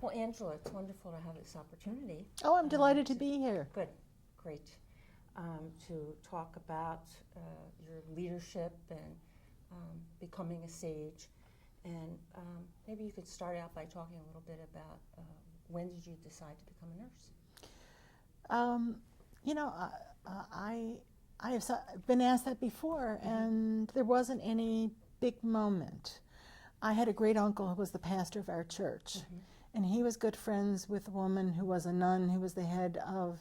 Well, Angela, it's wonderful to have this opportunity. Oh, I'm delighted to be here. Good, great. To talk about your leadership and becoming a sage. And maybe you could start out by talking a little bit about when did you decide to become a nurse? You know, I have been asked that before, and there wasn't any big moment. I had a great uncle who was the pastor of our church, and he was good friends with a woman who was a nun who was the head of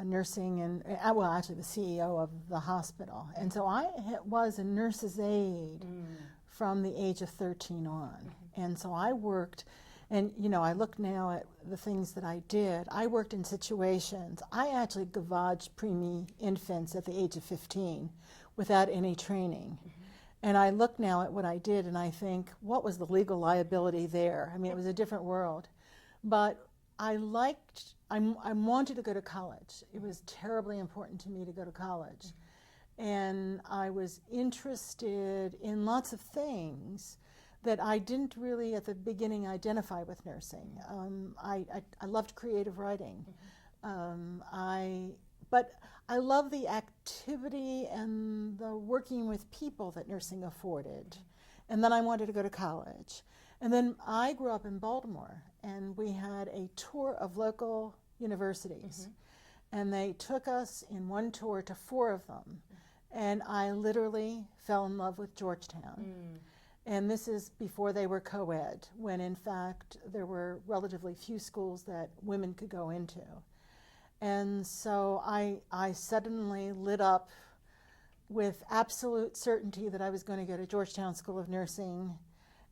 nursing and, well, actually the CEO of the hospital. And so I was a nurse's aide from the age of 13 on. And so I worked, and you know, I look now at the things that I did. I worked in situations. I actually gavaged preemie infants at the age of 15 without any training. And I look now at what I did and I think, what was the legal liability there? I mean, it was a different world. But I wanted to go to college. It was terribly important to me to go to college. And I was interested in lots of things that I didn't really at the beginning identify with nursing. I loved creative writing. But I love the activity and the working with people that nursing afforded. And then I wanted to go to college. And then I grew up in Baltimore, and we had a tour of local universities. And they took us in one tour to 4 of them. And I literally fell in love with Georgetown. And this is before they were co-ed, when in fact there were relatively few schools that women could go into. And so I suddenly lit up with absolute certainty that I was going to go to Georgetown School of Nursing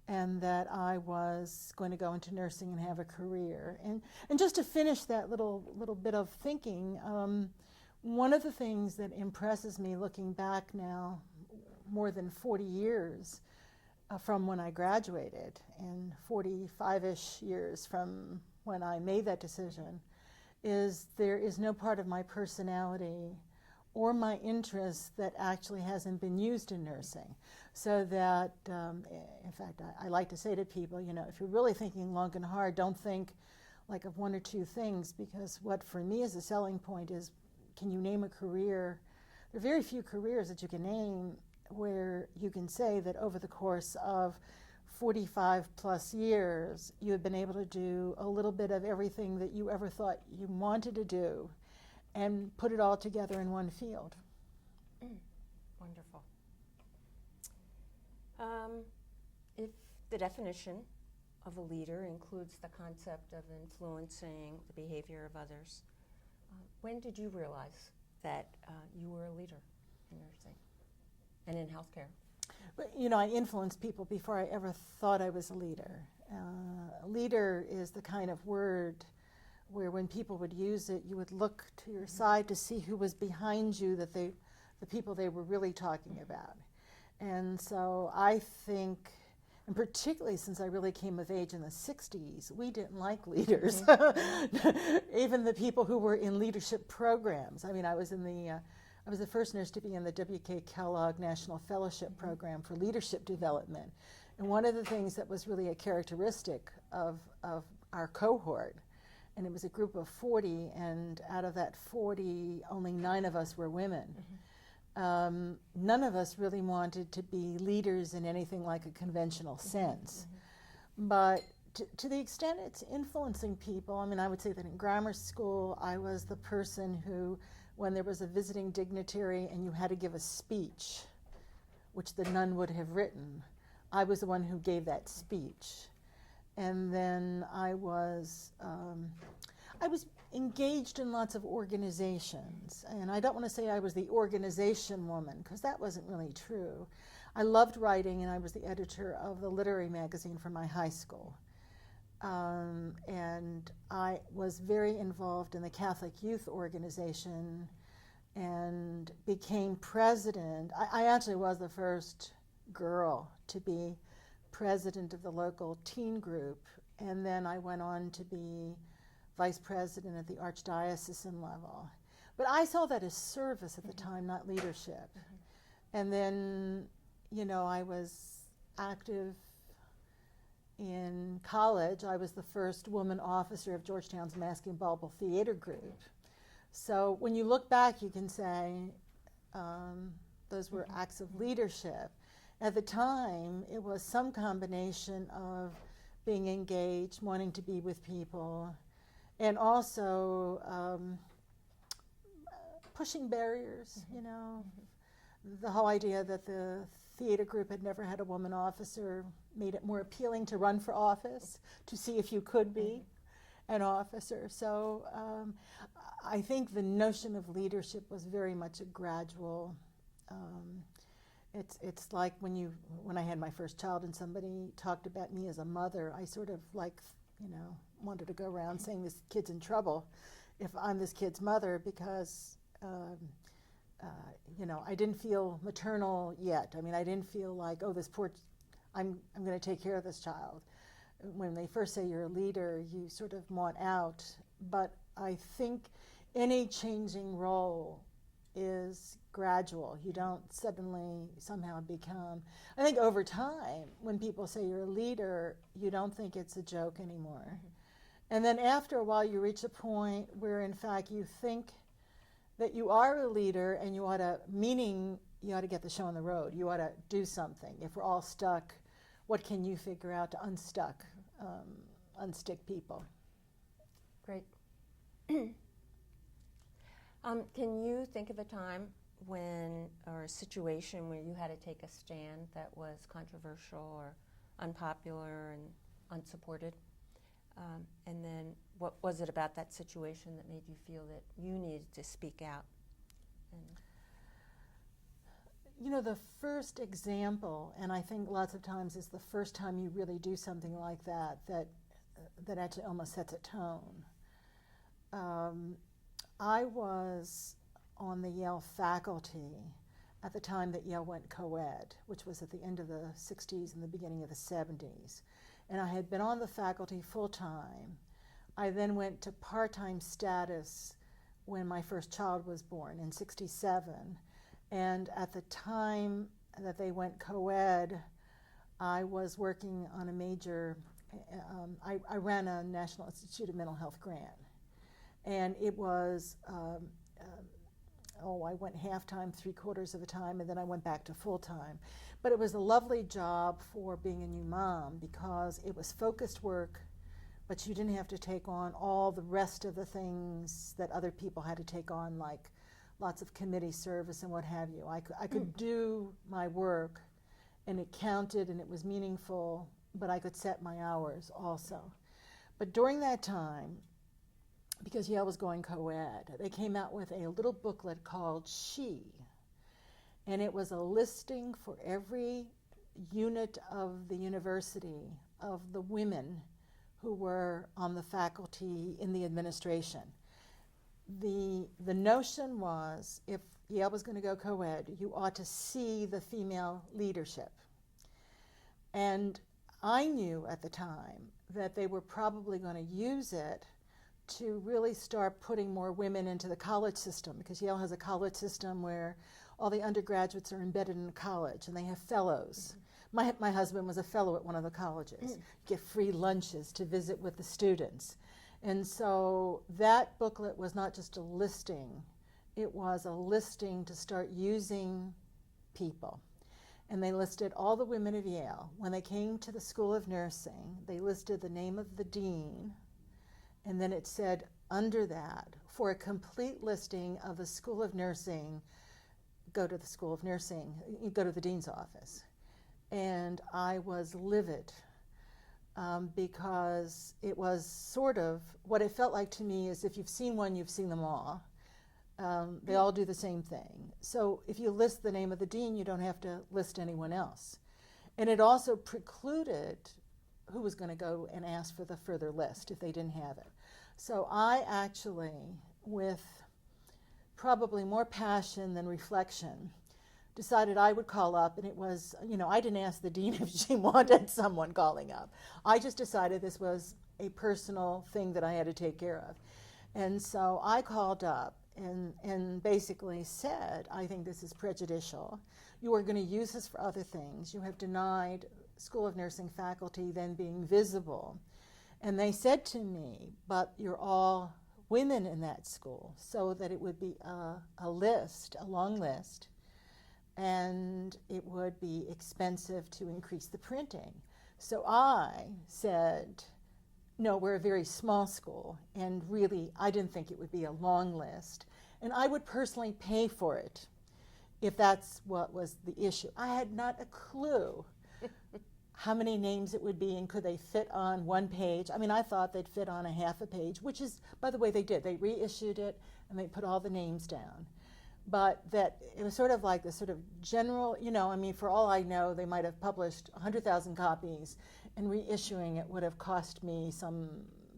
and that I was going to go into nursing and have a career. And just to finish that little bit of thinking, one of the things that impresses me looking back now more than 40 years from when I graduated and 45-ish years from when I made that decision is there is no part of my personality or my interest that actually hasn't been used in nursing. So that, in fact, I like to say to people, you know, if you're really thinking long and hard, don't think like of 1 or 2 things, because what for me is a selling point is, can you name a career? There are very few careers that you can name where you can say that over the course of 45 plus years, you have been able to do a little bit of everything that you ever thought you wanted to do and put it all together in one field. Wonderful. If the definition of a leader includes the concept of influencing the behavior of others, when did you realize that you were a leader in nursing and in healthcare? But, you know, I influenced people before I ever thought I was a leader. Leader is the kind of word where when people would use it, you would look to your side to see who was behind you, that the people they were really talking about. And so I think, and particularly since I really came of age in the 60s, we didn't like leaders. Even the people who were in leadership programs. I mean, I was the first nurse to be in the W.K. Kellogg National Fellowship Program for Leadership Development. And one of the things that was really a characteristic of our cohort, and it was a group of 40, and out of that 40, only 9 of us were women. None of us really wanted to be leaders in anything like a conventional sense. But to the extent it's influencing people, I mean, I would say that in grammar school, I was the person who, when there was a visiting dignitary and you had to give a speech, which the nun would have written, I was the one who gave that speech. And then I was engaged in lots of organizations. And I don't want to say I was the organization woman, because that wasn't really true. I loved writing, and I was the editor of the literary magazine for my high school. And I was very involved in the Catholic Youth Organization and became president. I actually was the first girl to be president of the local teen group, and then I went on to be vice president at the archdiocesan level. But I saw that as service at the time, not leadership. And then, you know, I was active in college, I was the first woman officer of Georgetown's Masking Bubble Theater Group. So when you look back, you can say those were acts of leadership. At the time, it was some combination of being engaged, wanting to be with people, and also pushing barriers, you know. The whole idea that the theater group had never had a woman officer made it more appealing to run for office, to see if you could be an officer. So I think the notion of leadership was very much a gradual. It's like when I had my first child and somebody talked about me as a mother, I sort of wanted to go around saying this kid's in trouble if I'm this kid's mother, because I didn't feel maternal yet. I mean, I didn't feel like, oh, this poor, I'm going to take care of this child. When they first say you're a leader, you sort of want out. But I think any changing role is gradual. You don't suddenly somehow become, I think over time, when people say you're a leader, you don't think it's a joke anymore. And then after a while, you reach a point where, in fact, you think that you are a leader and you ought to get the show on the road. You ought to do something. If we're all stuck, what can you figure out to unstick people? Great. Can you think of a time or a situation where you had to take a stand that was controversial or unpopular and unsupported? And then what was it about that situation that made you feel that you needed to speak out? The first example, and I think lots of times is the first time you really do something like that actually almost sets a tone. I was on the Yale faculty at the time that Yale went co-ed, which was at the end of the 60s and the beginning of the 70s. And I had been on the faculty full-time. I then went to part-time status when my first child was born in 67. And at the time that they went co-ed, I was working on a major, I ran a National Institute of Mental Health grant. And it was, I went half-time, 3/4 of the time, and then I went back to full-time. But it was a lovely job for being a new mom because it was focused work, but you didn't have to take on all the rest of the things that other people had to take on, like lots of committee service and what have you. I could do my work, and it counted, and it was meaningful, but I could set my hours also. But during that time, because Yale was going co-ed, they came out with a little booklet called She, and it was a listing for every unit of the university of the women who were on the faculty in the administration. The notion was, if Yale was going to go co-ed, you ought to see the female leadership. And I knew at the time that they were probably going to use it to really start putting more women into the college system, because Yale has a college system where all the undergraduates are embedded in the college and they have fellows. My husband was a fellow at one of the colleges. You get free lunches to visit with the students. And so that booklet was not just a listing, it was a listing to start using people. And they listed all the women of Yale. When they came to the School of Nursing, they listed the name of the dean, and then it said under that, for a complete listing of the School of Nursing, go to the School of Nursing, you go to the dean's office. And I was livid because it was sort of, what it felt like to me is if you've seen one, you've seen them all. They all do the same thing. So if you list the name of the dean, you don't have to list anyone else. And it also precluded who was going to go and ask for the further list if they didn't have it. So I actually, with probably more passion than reflection, decided I would call up, and it was, I didn't ask the dean if she wanted someone calling up. I just decided this was a personal thing that I had to take care of. And so I called up and basically said, I think this is prejudicial. You are going to use this for other things. You have denied School of Nursing faculty then being visible. And they said to me, but you're all women in that school, so that it would be a list, a long list, and it would be expensive to increase the printing. So I said, no, we're a very small school, and really I didn't think it would be a long list, and I would personally pay for it if that's what was the issue. I had not a clue how many names it would be and could they fit on one page. I mean, I thought they'd fit on a half a page, which is, by the way, they did. They reissued it and they put all the names down. But that it was sort of like this sort of general, you know, I mean, for all I know, they might have published 100,000 copies, and reissuing it would have cost me some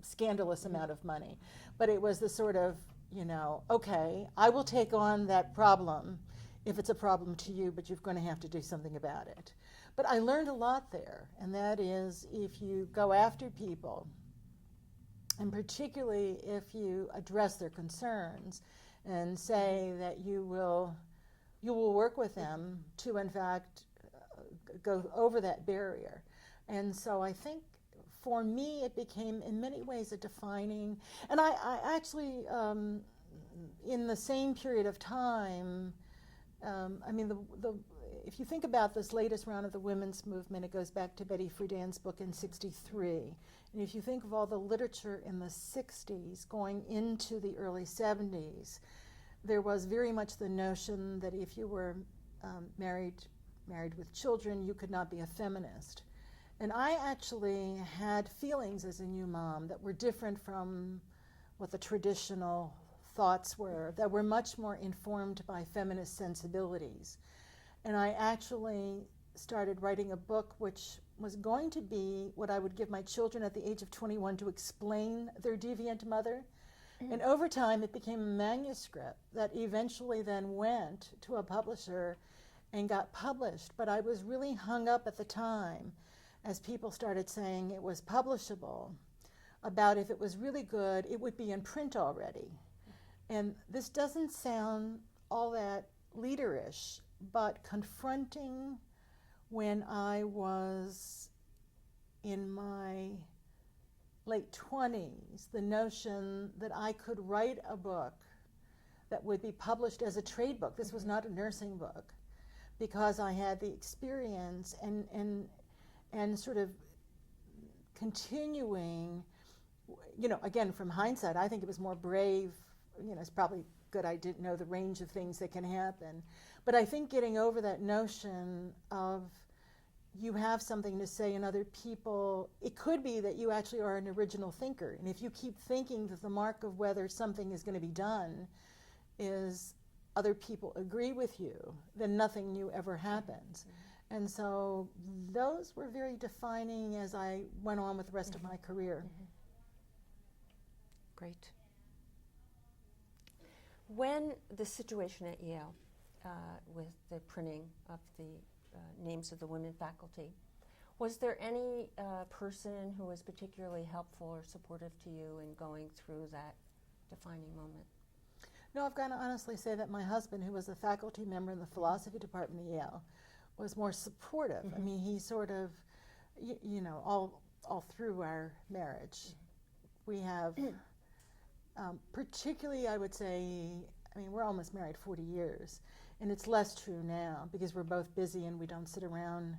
scandalous amount of money. But it was the sort of, you know, okay, I will take on that problem if it's a problem to you, but you're going to have to do something about it. But I learned a lot there, and that is if you go after people, and particularly if you address their concerns and say that you will work with them to, in fact, go over that barrier. And so I think for me it became in many ways a defining, and I actually, in the same period of time, I mean, if you think about this latest round of the women's movement, it goes back to Betty Friedan's book in '63. And if you think of all the literature in the 60s going into the early 70s, there was very much the notion that if you were married with children, you could not be a feminist. And I actually had feelings as a new mom that were different from what the traditional thoughts were, that were much more informed by feminist sensibilities. And I actually started writing a book which was going to be what I would give my children at the age of 21 to explain their deviant mother. And over time it became a manuscript that eventually then went to a publisher and got published. But I was really hung up at the time, as people started saying it was publishable, about if it was really good, it would be in print already. And this doesn't sound all that leaderish, but confronting when I was in my late 20s, the notion that I could write a book that would be published as a trade book. This was not a nursing book, because I had the experience and sort of continuing, you know, again, from hindsight, I think it was more brave. You know, it's probably good I didn't know the range of things that can happen. But I think getting over that notion of you have something to say and other people, it could be that you actually are an original thinker. And if you keep thinking that the mark of whether something is going to be done is other people agree with you, then nothing new ever happens. Mm-hmm. And so those were very defining as I went on with the rest of my career. Mm-hmm. Great. When the situation at Yale with the printing of the names of the women faculty, was there any person who was particularly helpful or supportive to you in going through that defining moment? No, I've got to honestly say that my husband, who was a faculty member in the philosophy department at Yale, was more supportive. Mm-hmm. I mean, he sort of, you know, all through our marriage, we have, particularly I would say, I mean, we're almost married 40 years, and it's less true now because we're both busy and we don't sit around.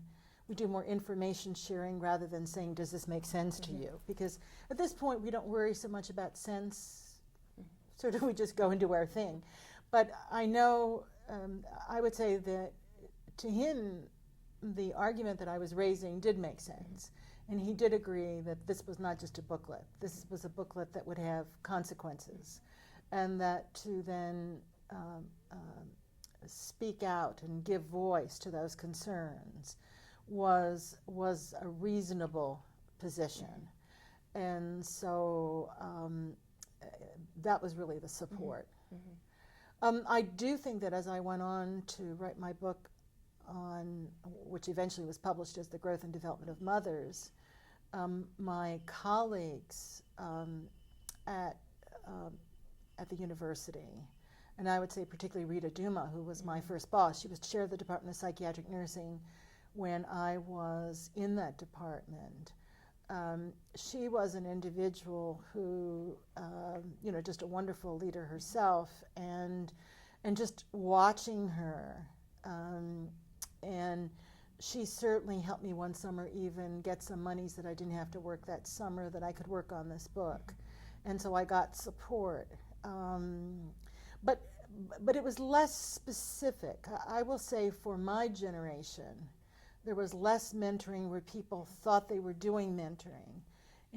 We do more information sharing rather than saying, does this make sense to you? Because at this point, we don't worry so much about sense. Sort of we just go and do our thing. But I know, I would say that to him, the argument that I was raising did make sense. And he did agree that this was not just a booklet. This was a booklet that would have consequences. And that to then speak out and give voice to those concerns was a reasonable position. And so that was really the support. Mm-hmm. I do think that as I went on to write my book on, which eventually was published as The Growth and Development of Mothers, my colleagues at the university, and I would say particularly Rita Duma, who was my first boss, she was chair of the Department of Psychiatric Nursing, when I was in that department. She was an individual who, just a wonderful leader herself, and just watching her, and she certainly helped me one summer even get some monies that I didn't have to work that summer, that I could work on this book, and so I got support. But it was less specific. I will say for my generation, there was less mentoring where people thought they were doing mentoring.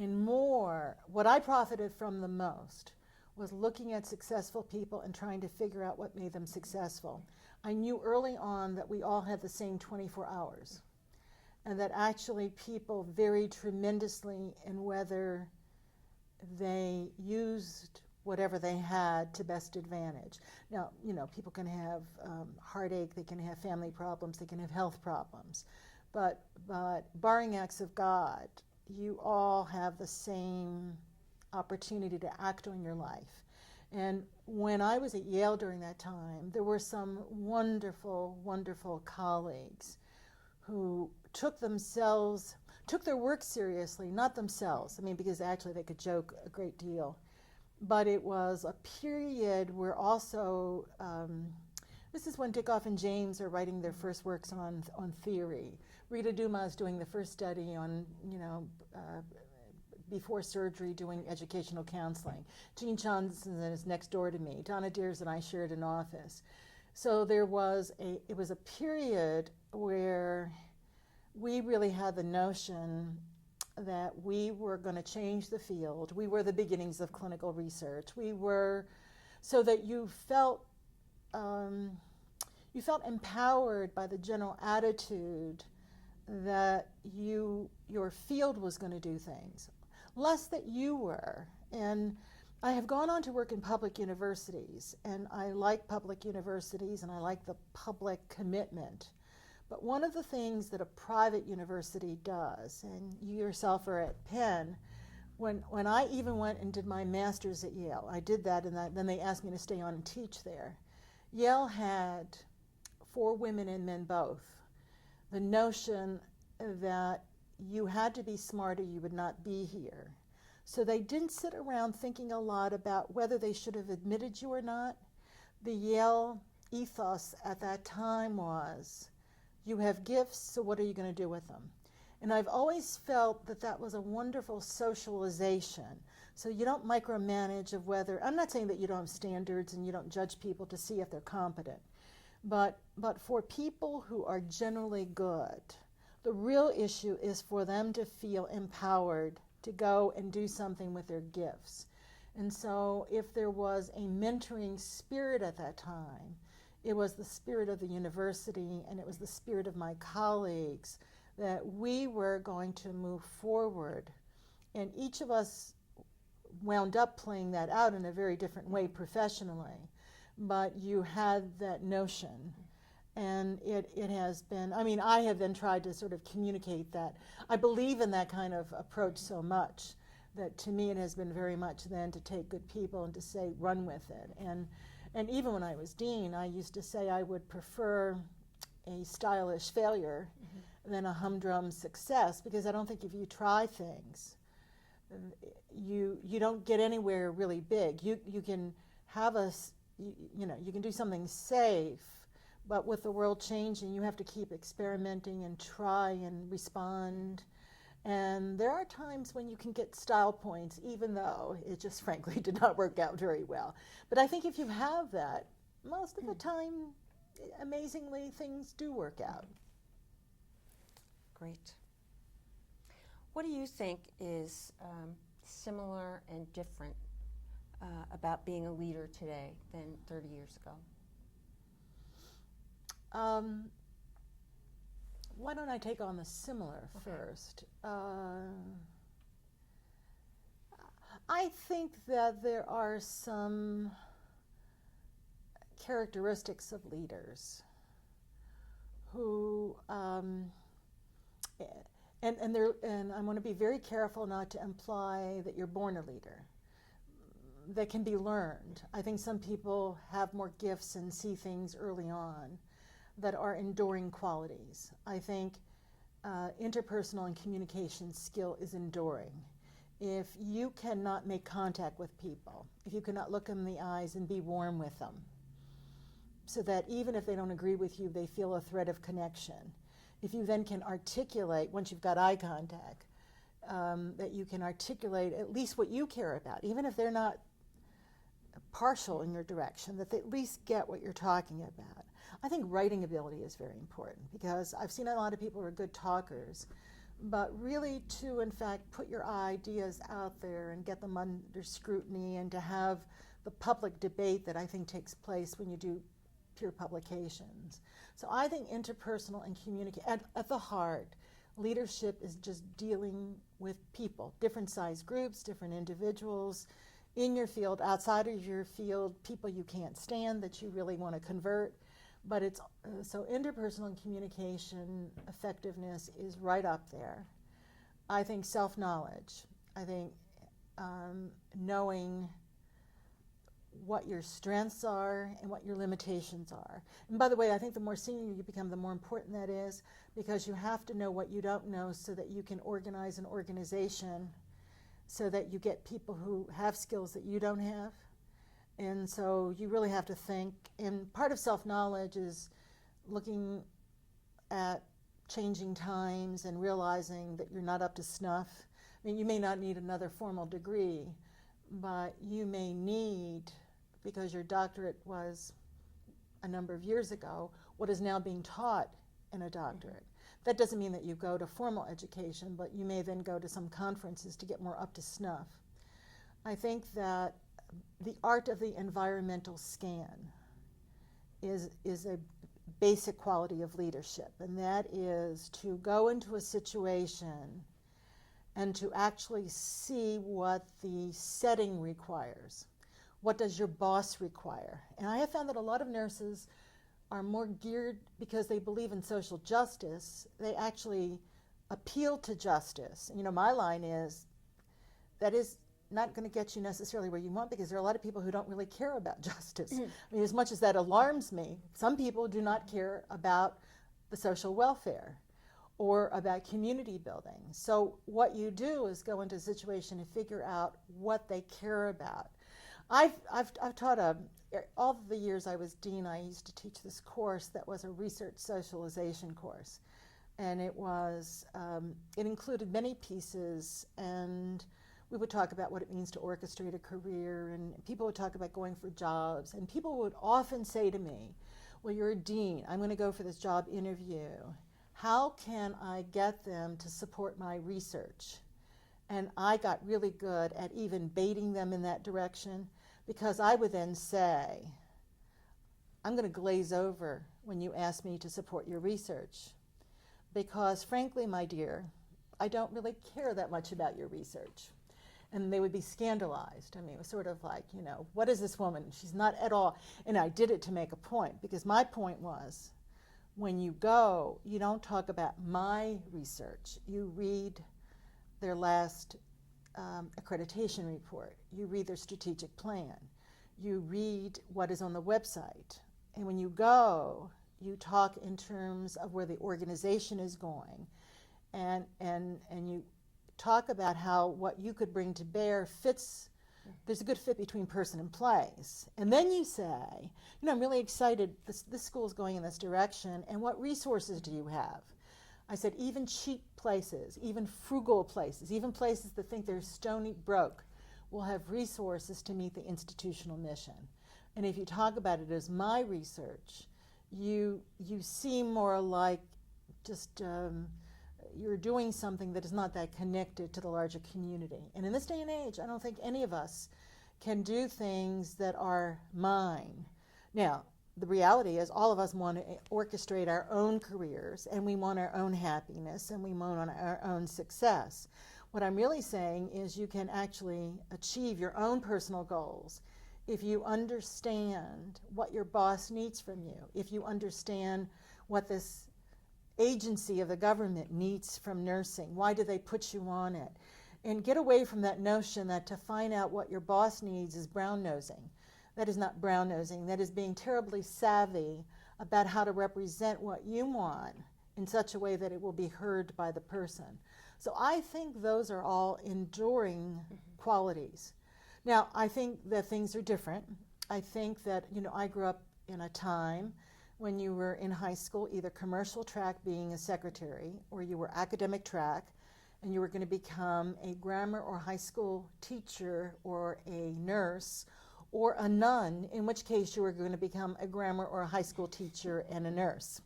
And more, what I profited from the most was looking at successful people and trying to figure out what made them successful. I knew early on that we all had the same 24 hours, and that actually people varied tremendously in whether they used whatever they had to best advantage. Now, people can have heartache, they can have family problems, they can have health problems, but barring acts of God, you all have the same opportunity to act on your life. And when I was at Yale during that time, there were some wonderful, wonderful colleagues who took their work seriously, not themselves. I mean, because actually they could joke a great deal. But it was a period where also, this is when Dickoff and James are writing their first works on theory. Rita Duma is doing the first study on, before surgery, doing educational counseling. Gene Johnson is next door to me. Donna Deers and I shared an office. So it was a period where we really had the notion that we were going to change the field. We were the beginnings of clinical research. So that you felt empowered by the general attitude that your field was going to do things, less that you were. And I have gone on to work in public universities, and I like public universities, and I like the public commitment. But one of the things that a private university does, and you yourself are at Penn, when I even went and did my master's at Yale, I did that, and then they asked me to stay on and teach there. Yale had, for women and men both, the notion that you had to be smart or you would not be here. So they didn't sit around thinking a lot about whether they should have admitted you or not. The Yale ethos at that time was, you have gifts, so what are you going to do with them? And I've always felt that that was a wonderful socialization. So you don't micromanage of whether, I'm not saying that you don't have standards and you don't judge people to see if they're competent, but for people who are generally good, the real issue is for them to feel empowered to go and do something with their gifts. And so if there was a mentoring spirit at that time, it was the spirit of the university, and it was the spirit of my colleagues, that we were going to move forward. And each of us wound up playing that out in a very different way professionally. But you had that notion. And it has been, I mean, I have then tried to sort of communicate that. I believe in that kind of approach so much that to me it has been very much then to take good people and to say, run with it. And even when I was dean, I used to say I would prefer a stylish failure than a humdrum success, because I don't think if you try things, you don't get anywhere really big. You can have you can do something safe, but with the world changing, you have to keep experimenting and try and respond. And there are times when you can get style points, even though it just frankly did not work out very well. But I think if you have that, most of the time, amazingly, things do work out. Great. What do you think is similar and different about being a leader today than 30 years ago? Why don't I take on the similar first? I think that there are some characteristics of leaders who, and I want to be very careful not to imply that you're born a leader. That can be learned. I think some people have more gifts and see things early on that are enduring qualities. I think interpersonal and communication skill is enduring. If you cannot make contact with people, if you cannot look them in the eyes and be warm with them, so that even if they don't agree with you, they feel a thread of connection. If you then can articulate, once you've got eye contact, that you can articulate at least what you care about, even if they're not partial in your direction, that they at least get what you're talking about. I think writing ability is very important, because I've seen a lot of people who are good talkers, but really to, in fact, put your ideas out there and get them under scrutiny, and to have the public debate that I think takes place when you do pure publications. So I think interpersonal and communication, at the heart, leadership is just dealing with people, different size groups, different individuals, in your field, outside of your field, people you can't stand that you really want to convert. But it's so interpersonal and communication effectiveness is right up there. I think self-knowledge. I think knowing what your strengths are and what your limitations are. And by the way, I think the more senior you become, the more important that is, because you have to know what you don't know so that you can organize an organization so that you get people who have skills that you don't have. And so you really have to think, and part of self-knowledge is looking at changing times and realizing that you're not up to snuff. I mean, you may not need another formal degree, but you may need, because your doctorate was a number of years ago, what is now being taught in a doctorate. That doesn't mean that you go to formal education, but you may then go to some conferences to get more up to snuff. I think that the art of the environmental scan is a basic quality of leadership, and that is to go into a situation and to actually see what the setting requires. What does your boss require? And I have found that a lot of nurses are more geared, because they believe in social justice, they actually appeal to justice. You know, my line is, that is not going to get you necessarily where you want, because there are a lot of people who don't really care about justice. I mean, as much as that alarms me, some people do not care about the social welfare or about community building. So what you do is go into a situation and figure out what they care about. I've taught all of the years I was dean, I used to teach this course that was a research socialization course. And it was, it included many pieces, and we would talk about what it means to orchestrate a career, and people would talk about going for jobs, and people would often say to me, well, you're a dean, I'm going to go for this job interview. How can I get them to support my research? And I got really good at even baiting them in that direction, because I would then say, I'm going to glaze over when you ask me to support your research, because frankly, my dear, I don't really care that much about your research. And they would be scandalized. I mean, it was sort of like, you know, what is this woman? She's not at all. And I did it to make a point, because my point was, when you go, you don't talk about my research. You read their last accreditation report. You read their strategic plan. You read what is on the website. And when you go, you talk in terms of where the organization is going. And you talk about how what you could bring to bear fits, there's a good fit between person and place. And then you say, you know, I'm really excited, this school is going in this direction, and what resources do you have? I said, even cheap places, even frugal places, even places that think they're stony broke, will have resources to meet the institutional mission. And if you talk about it as my research, you seem more like just you're doing something that is not that connected to the larger community. And in this day and age, I don't think any of us can do things that are mine. Now, the reality is all of us want to orchestrate our own careers, and we want our own happiness, and we want our own success. What I'm really saying is you can actually achieve your own personal goals if you understand what your boss needs from you, if you understand what this agency of the government needs from nursing. Why do they put you on it? And get away from that notion that to find out what your boss needs is brown-nosing. That is not brown-nosing. That is being terribly savvy about how to represent what you want in such a way that it will be heard by the person. So I think those are all enduring qualities. Now, I think that things are different. I think that, I grew up in a time when you were in high school, either commercial track being a secretary, or you were academic track, and you were going to become a grammar or high school teacher or a nurse or a nun, in which case you were going to become a grammar or a high school teacher and a nurse.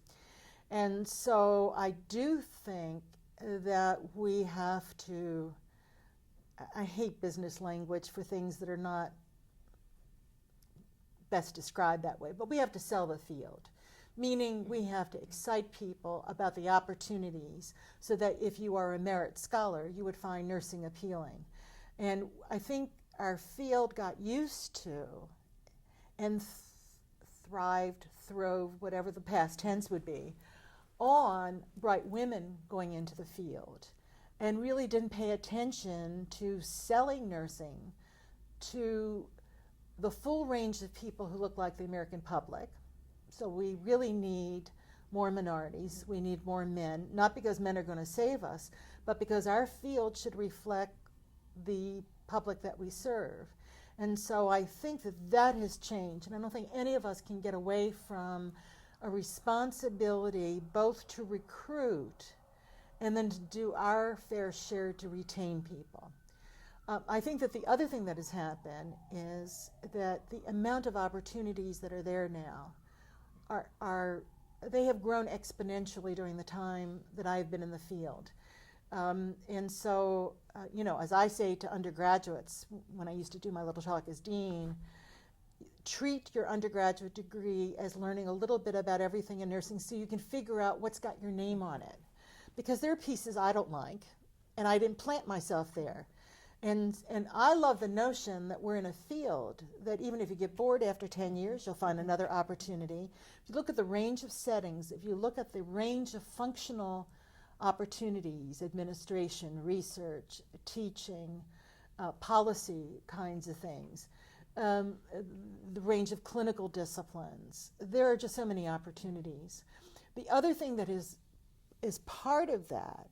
And so I do think that we have to, I hate business language for things that are not best described that way, but we have to sell the field. Meaning we have to excite people about the opportunities so that if you are a merit scholar, you would find nursing appealing. And I think our field got used to and thrived, throve, whatever the past tense would be, on bright women going into the field and really didn't pay attention to selling nursing to the full range of people who look like the American public. So we really need more minorities. We need more men, not because men are going to save us, but because our field should reflect the public that we serve. And so I think that that has changed. And I don't think any of us can get away from a responsibility both to recruit and then to do our fair share to retain people. I think that the other thing that has happened is that the amount of opportunities that are there now they have grown exponentially during the time that I've been in the field. And so, as I say to undergraduates, when I used to do my little talk as dean, treat your undergraduate degree as learning a little bit about everything in nursing so you can figure out what's got your name on it. Because there are pieces I don't like, and I didn't plant myself there. And I love the notion that we're in a field that even if you get bored after 10 years, you'll find another opportunity. If you look at the range of settings, if you look at the range of functional opportunities, administration, research, teaching, policy kinds of things, the range of clinical disciplines, there are just so many opportunities. The other thing that is part of that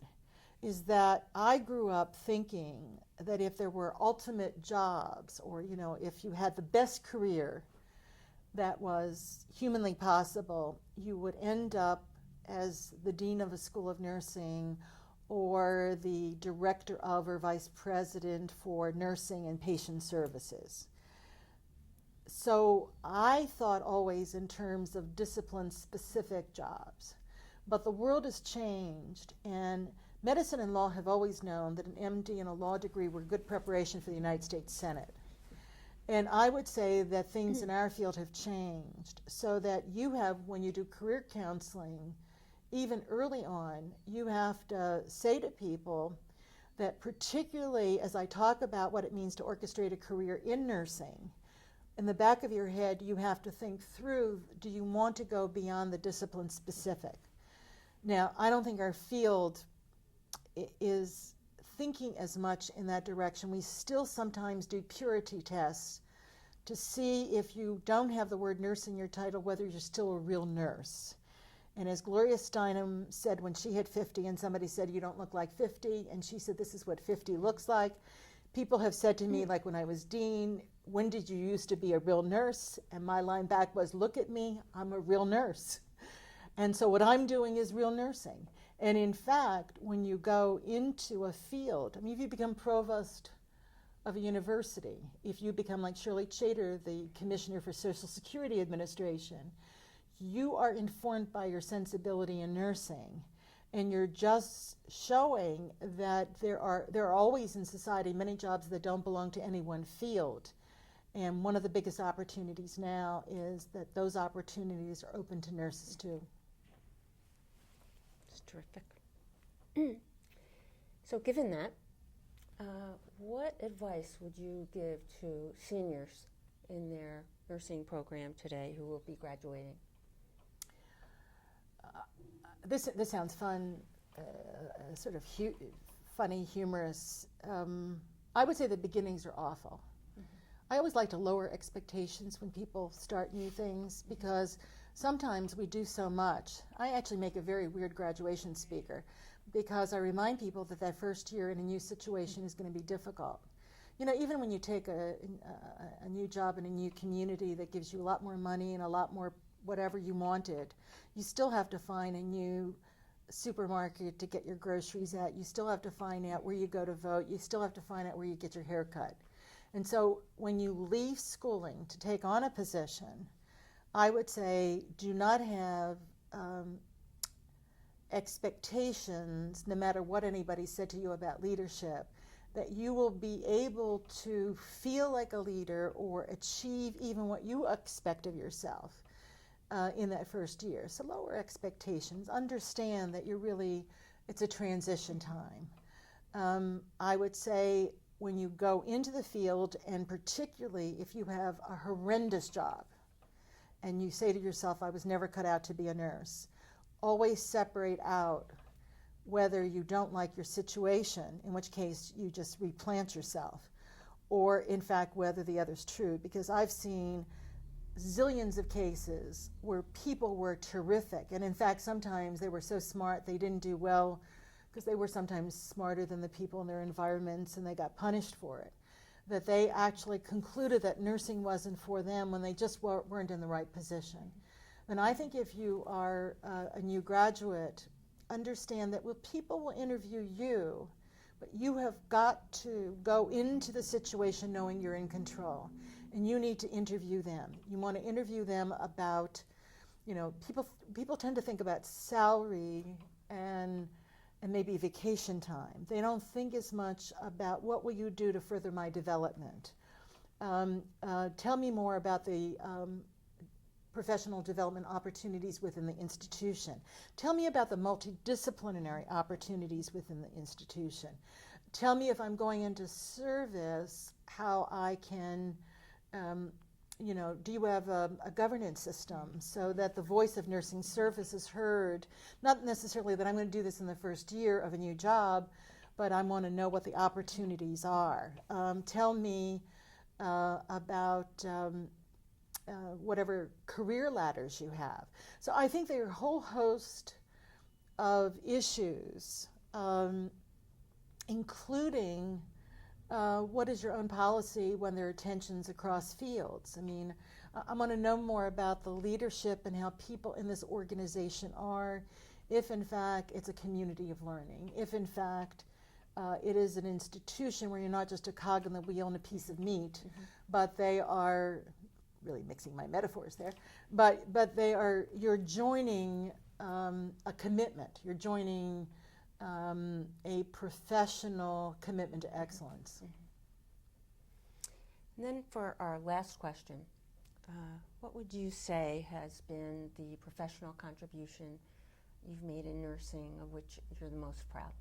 is that I grew up thinking that if there were ultimate jobs, or if you had the best career that was humanly possible, you would end up as the dean of a school of nursing or the director of or vice president for nursing and patient services. So I thought always in terms of discipline-specific jobs. But the world has changed, and medicine and law have always known that an MD and a law degree were good preparation for the United States Senate. And I would say that things in our field have changed so that you have, when you do career counseling, even early on, you have to say to people that, particularly as I talk about what it means to orchestrate a career in nursing, in the back of your head, you have to think through, do you want to go beyond the discipline specific? Now, I don't think our field is thinking as much in that direction. We still sometimes do purity tests to see if you don't have the word nurse in your title, whether you're still a real nurse. And as Gloria Steinem said when she hit 50 and somebody said, you don't look like 50, and she said, this is what 50 looks like. People have said to me, like when I was dean, when did you used to be a real nurse? And my line back was, look at me, I'm a real nurse. And so what I'm doing is real nursing. And in fact, when you go into a field, if you become provost of a university, if you become like Shirley Chater, the Commissioner for Social Security Administration, you are informed by your sensibility in nursing. And you're just showing that there are always in society many jobs that don't belong to any one field. And one of the biggest opportunities now is that those opportunities are open to nurses too. It's terrific. So given that, what advice would you give to seniors in their nursing program today who will be graduating? This sounds fun, sort of funny, humorous. I would say the beginnings are awful. Mm-hmm. I always like to lower expectations when people start new things because sometimes we do so much. I actually make a very weird graduation speaker because I remind people that that first year in a new situation is going to be difficult. You know, even when you take a new job in a new community that gives you a lot more money and a lot more whatever you wanted, you still have to find a new supermarket to get your groceries at. You still have to find out where you go to vote. You still have to find out where you get your hair cut. And so when you leave schooling to take on a position, I would say do not have expectations, no matter what anybody said to you about leadership, that you will be able to feel like a leader or achieve even what you expect of yourself in that first year. So lower expectations. Understand that it's a transition time. I would say when you go into the field, and particularly if you have a horrendous job, and you say to yourself, I was never cut out to be a nurse, always separate out whether you don't like your situation, in which case you just replant yourself, or in fact whether the other's true. Because I've seen zillions of cases where people were terrific, and in fact sometimes they were so smart they didn't do well because they were sometimes smarter than the people in their environments and they got punished for it, that they actually concluded that nursing wasn't for them when they just weren't in the right position. And I think if you are a new graduate, understand that people will interview you, but you have got to go into the situation knowing you're in control, and you need to interview them. You want to interview them about, you know, people tend to think about salary and maybe vacation time. They don't think as much about what will you do to further my development. Tell me more about the professional development opportunities within the institution. Tell me about the multidisciplinary opportunities within the institution. Tell me if I'm going into service, how I can, do you have a governance system so that the voice of nursing service is heard? Not necessarily that I'm going to do this in the first year of a new job, but I want to know what the opportunities are. Tell me about whatever career ladders you have. So I think there are a whole host of issues, including what is your own policy when there are tensions across fields. I mean, I want to know more about the leadership and how people in this organization are, if in fact it's a community of learning, if in fact it is an institution where you're not just a cog in the wheel and a piece of meat, but they are, really mixing my metaphors there, but you're joining a commitment. You're joining a professional commitment to excellence. And then for our last question, what would you say has been the professional contribution you've made in nursing of which you're the most proud?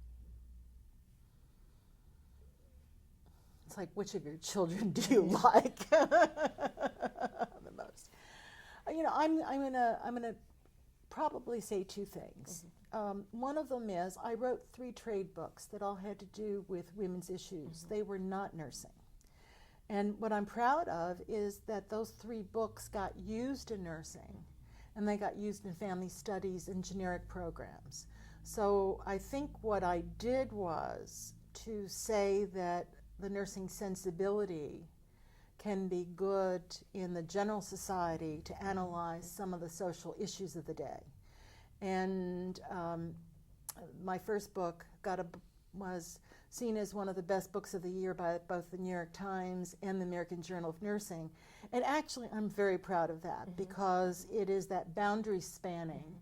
It's like, which of your children do you like the most? You know, I'm gonna probably say two things. One of them is I wrote 3 trade books that all had to do with women's issues. They were not nursing. And what I'm proud of is that those 3 books got used in nursing, and they got used in family studies and generic programs. So I think what I did was to say that the nursing sensibility can be good in the general society to analyze some of the social issues of the day. And my first book was seen as one of the best books of the year by both the New York Times and the American Journal of Nursing. And actually, I'm very proud of that because it is that boundary spanning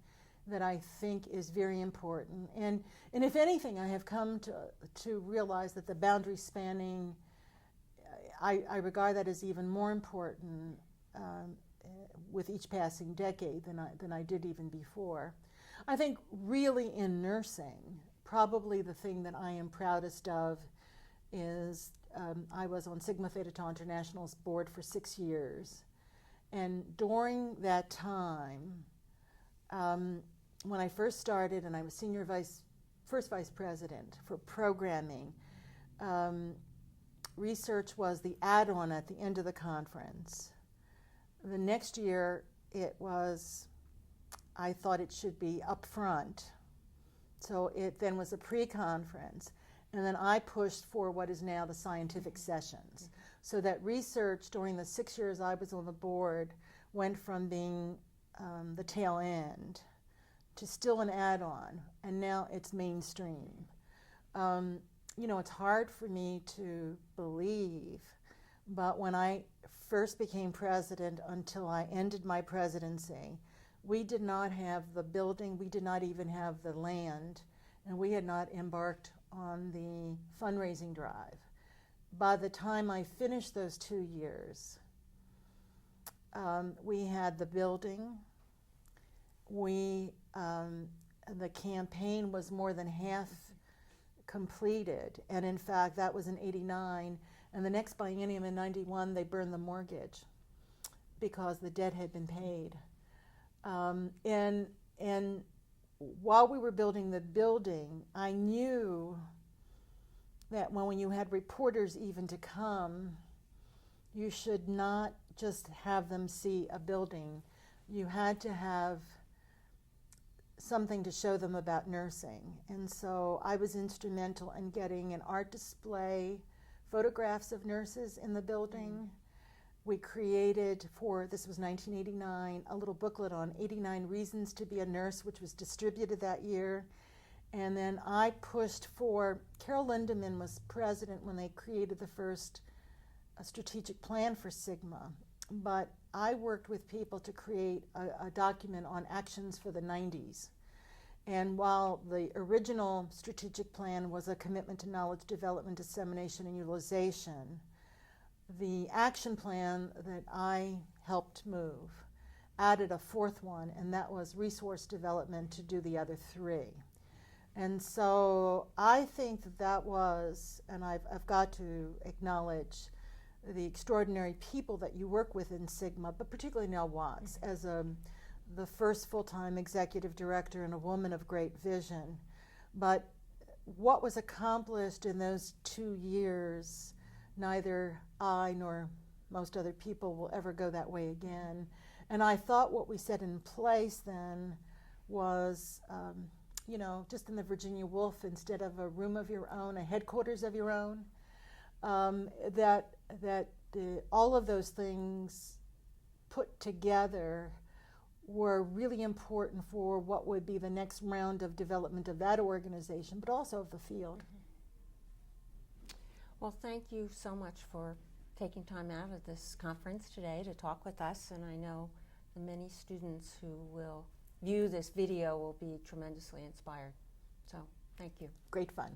that I think is very important. And if anything, I have come to realize that the boundary spanning, I regard that as even more important with each passing decade than I did even before. I think really in nursing, probably the thing that I am proudest of is I was on Sigma Theta Tau International's board for 6 years. And during that time, when I first started and I was first vice president for programming, research was the add-on at the end of the conference. The next year, it was I thought it should be up front. So it then was a pre-conference. And then I pushed for what is now the scientific sessions. So that research during the 6 years I was on the board went from being the tail end to still an add-on, and now it's mainstream. You know, it's hard for me to believe, but when I first became president until I ended my presidency, we did not have the building, we did not even have the land, and we had not embarked on the fundraising drive. By the time I finished those 2 years, we had the building. The campaign was more than half completed, and in fact that was in '89, and the next biennium in '91 they burned the mortgage because the debt had been paid. And while we were building the building, I knew that when you had reporters even to come, you should not just have them see a building. You had to have something to show them about nursing. And so I was instrumental in getting an art display, photographs of nurses in the building. We created, this was 1989, a little booklet on 89 reasons to be a nurse, which was distributed that year. And then I pushed for, Carol Lindemann was president when they created the first strategic plan for Sigma, but I worked with people to create a document on actions for the 90s. And while the original strategic plan was a commitment to knowledge development, dissemination, and utilization, the action plan that I helped move added a fourth one, and that was resource development to do the other three. And so I think that was, and I've got to acknowledge the extraordinary people that you work with in Sigma, but particularly Nell Watts as the first full-time executive director and a woman of great vision. But what was accomplished in those 2 years, neither I nor most other people will ever go that way again. And I thought what we set in place then was, you know, just in the Virginia Woolf, instead of a room of your own, a headquarters of your own, all of those things put together were really important for what would be the next round of development of that organization, but also of the field. Well, thank you so much for taking time out of this conference today to talk with us, and I know the many students who will view this video will be tremendously inspired. So, thank you. Great fun.